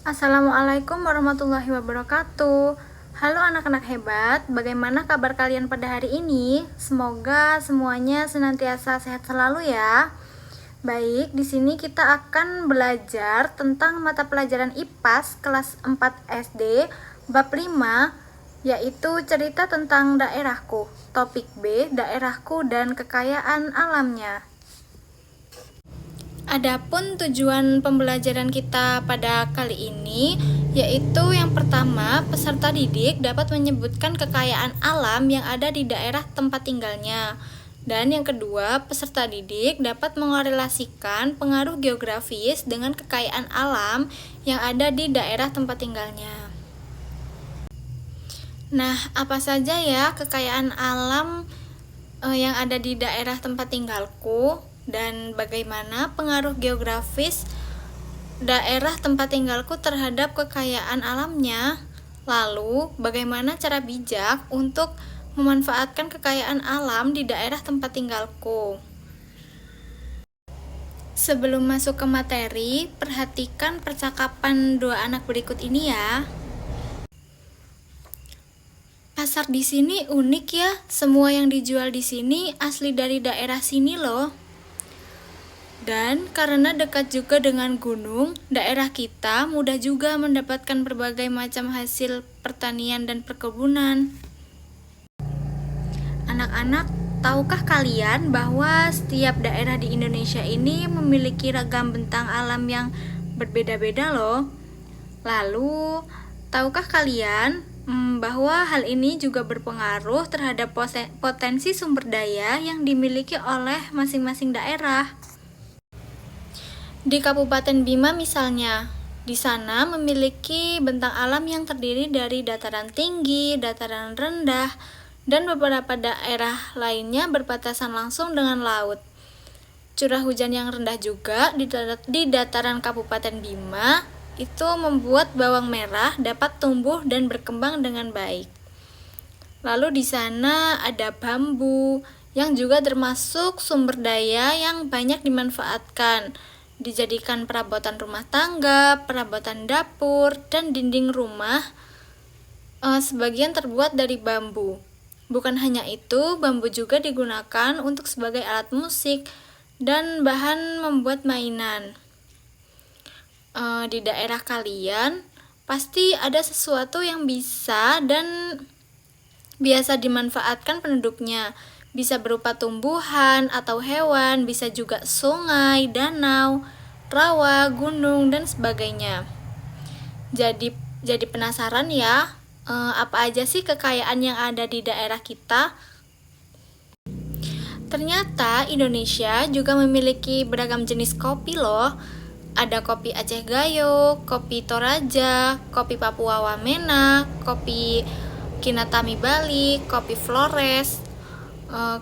Assalamualaikum warahmatullahi wabarakatuh. Halo anak-anak hebat, bagaimana kabar kalian pada hari ini? Semoga semuanya senantiasa sehat selalu ya. Baik, di sini kita akan belajar tentang mata pelajaran IPAS kelas 4 SD bab 5, yaitu cerita tentang daerahku. Topik B, daerahku dan kekayaan alamnya. Adapun tujuan pembelajaran kita pada kali ini yaitu yang pertama, peserta didik dapat menyebutkan kekayaan alam yang ada di daerah tempat tinggalnya. Dan yang kedua, peserta didik dapat mengorelasikan pengaruh geografis dengan kekayaan alam yang ada di daerah tempat tinggalnya. Nah, apa saja ya kekayaan alam yang ada di daerah tempat tinggalku? Dan bagaimana pengaruh geografis daerah tempat tinggalku terhadap kekayaan alamnya? Lalu, bagaimana cara bijak untuk memanfaatkan kekayaan alam di daerah tempat tinggalku? Sebelum masuk ke materi, perhatikan percakapan dua anak berikut ini ya. Pasar di sini unik ya, semua yang dijual di sini asli dari daerah sini loh. Dan karena dekat juga dengan gunung, daerah kita mudah juga mendapatkan berbagai macam hasil pertanian dan perkebunan. Anak-anak, tahukah kalian bahwa setiap daerah di Indonesia ini memiliki ragam bentang alam yang berbeda-beda loh? Lalu, tahukah kalian bahwa hal ini juga berpengaruh terhadap potensi sumber daya yang dimiliki oleh masing-masing daerah? Di Kabupaten Bima misalnya, di sana memiliki bentang alam yang terdiri dari dataran tinggi, dataran rendah, dan beberapa daerah lainnya berbatasan langsung dengan laut. Curah hujan yang rendah juga di dataran Kabupaten Bima itu membuat bawang merah dapat tumbuh dan berkembang dengan baik. Lalu di sana ada bambu yang juga termasuk sumber daya yang banyak dimanfaatkan, dijadikan perabotan rumah tangga, perabotan dapur, dan dinding rumah. Sebagian terbuat dari bambu. Bukan hanya itu, bambu juga digunakan untuk sebagai alat musik dan bahan membuat mainan. Di daerah kalian pasti ada sesuatu yang bisa dan biasa dimanfaatkan penduduknya. Bisa berupa tumbuhan atau hewan, bisa juga sungai, danau, rawa, gunung, dan sebagainya. Jadi penasaran ya, apa aja sih kekayaan yang ada di daerah kita? Ternyata Indonesia juga memiliki beragam jenis kopi loh. Ada kopi Aceh Gayo, kopi Toraja, kopi Papua Wamena, kopi Kinatami Bali, kopi Flores,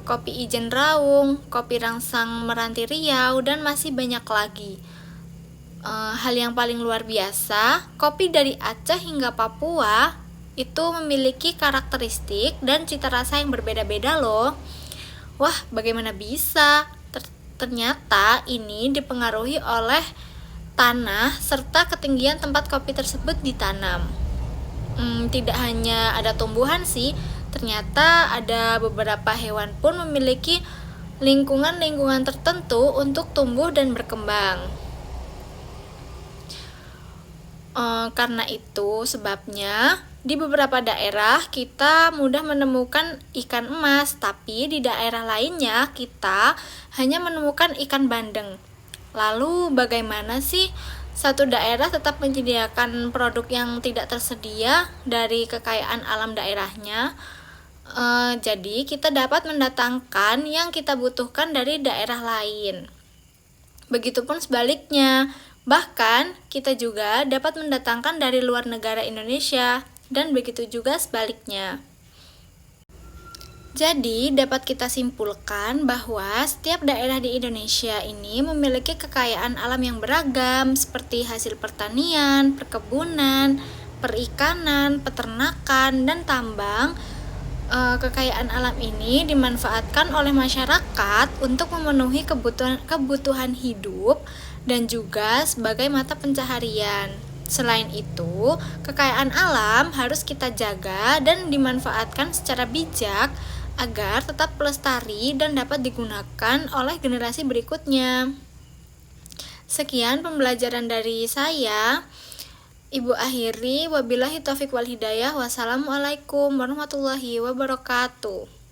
kopi Ijen Raung, kopi Rangsang Meranti Riau, dan masih banyak lagi. Hal yang paling luar biasa, kopi dari Aceh hingga Papua itu memiliki karakteristik dan cita rasa yang berbeda-beda loh. Wah, bagaimana bisa? Ternyata ini dipengaruhi oleh tanah serta ketinggian tempat kopi tersebut ditanam. Tidak hanya ada tumbuhan sih, ternyata ada beberapa hewan pun memiliki lingkungan-lingkungan tertentu untuk tumbuh dan berkembang. Karena itu sebabnya di beberapa daerah kita mudah menemukan ikan emas, tapi di daerah lainnya kita hanya menemukan ikan bandeng. Lalu bagaimana sih satu daerah tetap menyediakan produk yang tidak tersedia dari kekayaan alam daerahnya? Jadi kita dapat mendatangkan yang kita butuhkan dari daerah lain. Begitupun sebaliknya, bahkan kita juga dapat mendatangkan dari luar negara Indonesia, dan begitu juga sebaliknya. Jadi dapat kita simpulkan bahwa setiap daerah di Indonesia ini memiliki kekayaan alam yang beragam seperti hasil pertanian, perkebunan, perikanan, peternakan, dan tambang. Kekayaan alam ini dimanfaatkan oleh masyarakat untuk memenuhi kebutuhan hidup dan juga sebagai mata pencaharian. Selain itu, kekayaan alam harus kita jaga dan dimanfaatkan secara bijak agar tetap lestari dan dapat digunakan oleh generasi berikutnya. Sekian pembelajaran dari saya. Ibu akhiri, wabillahi taufiq wal hidayah. Wassalamualaikum warahmatullahi wabarakatuh.